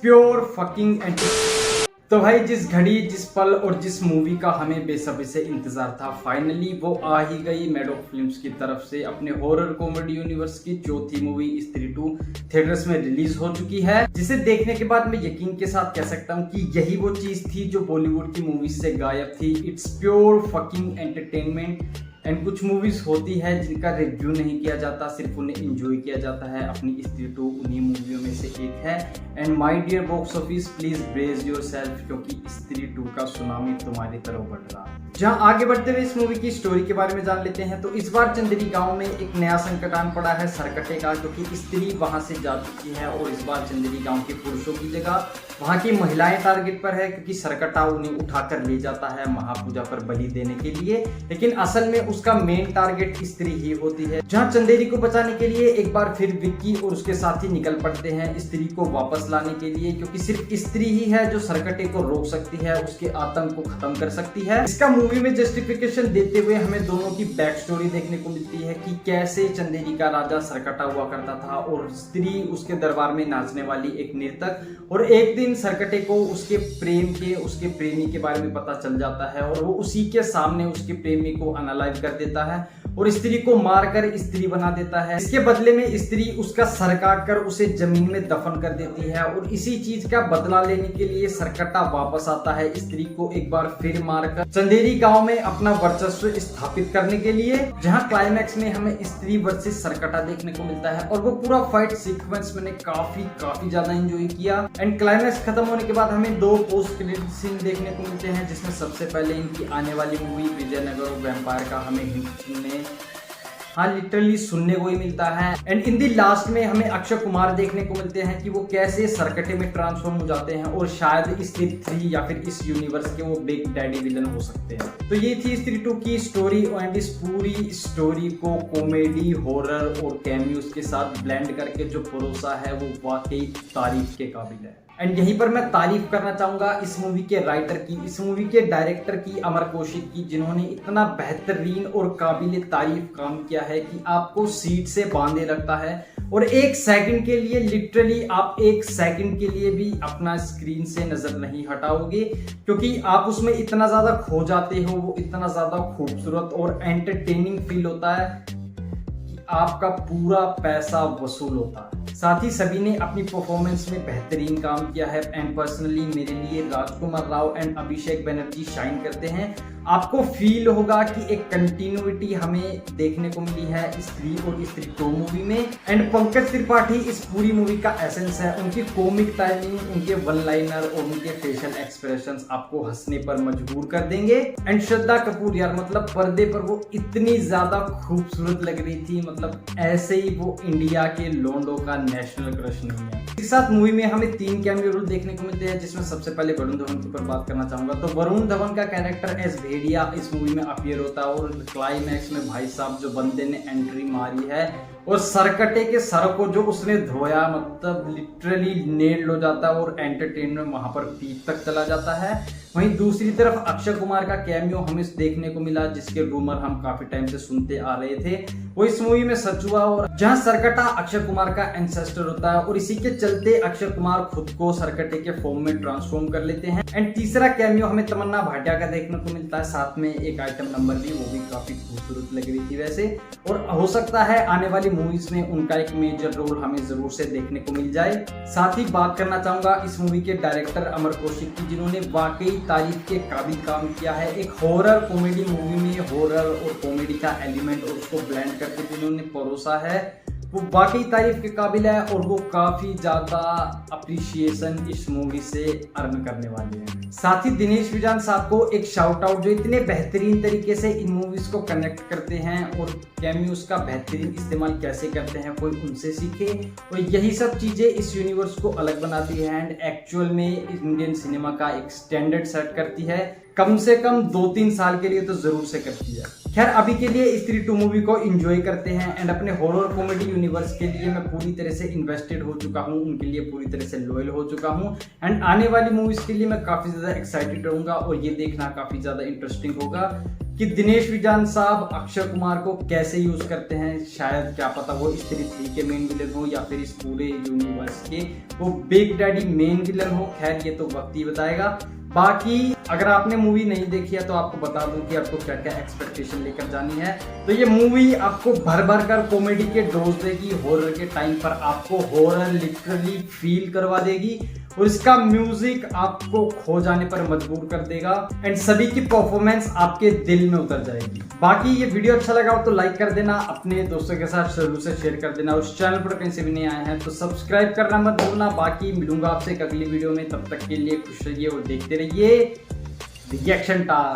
Pure fucking तो भाई जिस घड़ी, जिस पल और जिस मूवी का हमें बेसब्री से इंतजार था, फाइनली वो आ ही गई मैडॉक फिल्म्स की तरफ से। अपने हॉरर कॉमेडी यूनिवर्स की चौथी मूवी स्त्री 2 थिएटर्स में रिलीज हो चुकी है, जिसे देखने के बाद मैं यकीन के साथ कह सकता हूँ कि यही वो चीज थी जो बॉलीवुड की मूवीज से गायब थी। It's pure fucking entertainment. And कुछ मूवीज होती है जिनका रिव्यू नहीं किया जाता, सिर्फ उन्हें एंजॉय किया जाता है। अपनी स्त्री 2 उन्हीं मूवियों में से एक है। And my dear box office, please brace yourself, क्योंकि स्त्री 2 का सुनामी तुम्हारी तरफ बढ़ रहा है। जहां आगे बढ़ते हुए इस मूवी की स्टोरी के बारे में जान लेते हैं, तो इस बार चंदेरी गांव में एक नया संकट आन पड़ा है सरकटे का, क्योंकि स्त्री वहां से जा चुकी है और इस बार चंदेरी गांव के पुरुषों की जगह वहां की महिलाएं टारगेट पर है, क्योंकि सरकटा उन्हें उठाकर ले जाता है महापूजा पर बलि देने के लिए। लेकिन असल में उसका मेन टारगेट स्त्री ही होती है। जहां चंदेरी को बचाने के लिए एक बार फिर विक्की और उसके साथी निकल पड़ते हैं स्त्री को वापस लाने के लिए, क्योंकि सिर्फ स्त्री ही है जो सरकटे को रोक सकती है, उसके आतंक को खत्म कर सकती है। इसका मूवी में जस्टिफिकेशन देते हुए हमें दोनों की बैक स्टोरी देखने को मिलती है कि कैसे चंदेरी का राजा सरकटा हुआ करता था और स्त्री उसके दरबार में नाचने वाली एक नर्तक। और एक दिन सरकटे को उसके उसके प्रेमी के बारे में पता चल जाता है और वो उसी के सामने उसके प्रेमी को अनलाइव कर देता है और स्त्री को मारकर स्त्री बना देता है। इसके बदले में स्त्री उसका सर काट कर उसे जमीन में दफन कर देती है और इसी चीज का बदला लेने के लिए सरकटा वापस आता है स्त्री को एक बार फिर मारकर चंदेरी गांव में अपना वर्चस्व स्थापित करने के लिए। जहां क्लाइमैक्स में हमें स्त्री वर्सेस सरकटा देखने को मिलता है और वो पूरा फाइट सीक्वेंस मैंने काफी ज्यादा एंजॉय किया। एंड क्लाइमैक्स खत्म होने के बाद हमें 2 पोस्ट क्रेडिट सीन देखने को मिलते हैं, जिसमें सबसे पहले इनकी आने वाली मूवी विजयनगर वैम्पायर का हमें हिंट लिटरली सुनने को ही मिलता है। एंड इन दी लास्ट में हमें अक्षय कुमार देखने को मिलते हैं कि वो कैसे सरकटे में ट्रांसफॉर्म हो जाते हैं और शायद स्त्री 3 या फिर इस यूनिवर्स के वो बिग डैडी विलन हो सकते हैं। तो ये थी स्त्री 2 की स्टोरी एंड इस पूरी स्टोरी को कॉमेडी, हॉरर और कैमियोस के साथ ब्लेंड करके जो परोसा है वो वाकई तारीफ के काबिल है। एंड यहीं पर मैं तारीफ करना चाहूंगा इस मूवी के राइटर की, इस मूवी के डायरेक्टर की, अमर कौशिक की, जिन्होंने इतना बेहतरीन और काबिल तारीफ काम किया है कि आपको सीट से बांधे रखता है और एक सेकंड के लिए, लिटरली आप एक सेकंड के लिए भी अपना स्क्रीन से नजर नहीं हटाओगे, क्योंकि आप उसमें इतना ज्यादा खो जाते हो। वो इतना ज्यादा खूबसूरत और एंटरटेनिंग फील होता है कि आपका पूरा पैसा वसूल होता है। साथ ही सभी ने अपनी परफॉर्मेंस में बेहतरीन काम किया है। एंड पर्सनली मेरे लिए राजकुमार राव एंड अभिषेक बनर्जी शाइन करते हैं। आपको फील होगा कि एक कंटिन्यूटी हमें देखने को मिली है स्त्री और स्त्री 2 मूवी में। एंड पंकज त्रिपाठी इस पूरी मूवी का एसेंस है। उनकी कॉमिक टाइमिंग, उनके वन लाइनर और उनके फेशियल एक्सप्रेशंस आपको हंसने पर मजबूर कर देंगे। एंड श्रद्धा कपूर यार, मतलब पर्दे पर वो इतनी ज्यादा खूबसूरत लग रही थी, मतलब ऐसे ही वो इंडिया के लोंडो का नेशनल क्रश नहीं है। इस साथ मूवी में हमें 3 कैमियो रोल देखने को मिलते हैं, जिसमें सबसे पहले वरुण धवन के ऊपर बात करना चाहूंगा। तो वरुण धवन का कैरेक्टर एस भेड़िया इस मूवी में अपीयर होता है और क्लाइमैक्स में भाई साहब जो बंदे ने एंट्री मारी है और सरकटे के सर को जो उसने धोया, मतलब लिटरली नेल्ड हो जाता है और एंटरटेनमेंट वहां पर पीक तक चला जाता है। वहीं दूसरी तरफ अक्षय कुमार का कैमियो हमें देखने को मिला, जिसके रूमर हम काफी टाइम से सुनते आ रहे थे, वो इस मूवी में सच हुआ। और जहां सरकटा अक्षय कुमार का एंसेस्टर होता है और इसी के चलते अक्षय कुमार खुद को सरकटे के फॉर्म में ट्रांसफॉर्म कर लेते हैं। एंड तीसरा कैमियो हमें तमन्ना भाटिया का देखने को मिलता है, साथ में एक आइटम नंबर भी, वो भी काफी खूबसूरत लग रही थी वैसे। और हो सकता है आने वाली मूवीज में उनका एक मेजर रोल हमें जरूर से देखने को मिल जाए। साथ ही बात करना चाहूंगा इस मूवी के डायरेक्टर अमर कौशिक की, जिन्होंने वाकई तारीफ के काबिल काम किया है। एक हॉरर कॉमेडी मूवी में हॉरर और कॉमेडी का एलिमेंट और उसको ब्लेंड करके जिन्होंने परोसा है वो वाकई तारीफ के काबिल है और वो काफी ज्यादा अप्रिशिएशन इस मूवी से अर्न करने वाले हैं। साथ ही दिनेश विजान साहब को एक शाउट आउट, जो इतने बेहतरीन तरीके से इन मूवीज को कनेक्ट करते हैं और कैमियोस का बेहतरीन इस्तेमाल कैसे करते हैं, कोई उनसे सीखे। और यही सब चीजें इस यूनिवर्स को अलग बनाती है एंड एक्चुअल में इंडियन सिनेमा का एक स्टैंडर्ड सेट करती है। कम से कम 2-3 साल के लिए तो जरूर से करती है। खैर अभी के लिए स्त्री 2 मूवी को एंजॉय करते हैं एंड अपने हॉरर कॉमेडी यूनिवर्स के लिए मैं पूरी तरह से इन्वेस्टेड हो चुका हूँ, उनके लिए पूरी तरह से लॉयल हो चुका हूँ। एंड आने वाली मूवीज के लिए मैं काफी ज्यादा एक्साइटेड रहूंगा और ये देखना काफी ज्यादा इंटरेस्टिंग होगा कि दिनेश विजान साहब अक्षय कुमार को कैसे यूज करते हैं। शायद क्या पता वो स्त्री 3 के मेन विलन हो या फिर इस पूरे यूनिवर्स के वो बिग डैडी मेन विलन हो। खैर ये तो वक्त ही बताएगा। बाकी अगर आपने मूवी नहीं देखी है तो आपको बता दूं कि आपको क्या क्या एक्सपेक्टेशन लेकर जानी है। तो ये मूवी आपको भर भर कर कॉमेडी के डोज देगी। हॉरर के टाइम पर आपको हॉरर लिटरली फील करवा देगी और इसका म्यूजिक आपको खो जाने पर मजबूर कर देगा एंड सभी की परफॉर्मेंस आपके दिल में उतर जाएगी। बाकी ये वीडियो अच्छा लगा हो तो लाइक कर देना, अपने दोस्तों के साथ जरूर से शेयर कर देना। उस चैनल पर कहीं से भी नहीं आए हैं तो सब्सक्राइब करना मत भूलना। बाकी मिलूंगा आपसे एक अगली वीडियो में, तब तक के लिए खुश रहिए और देखते रहिए रिएक्शन टाइम।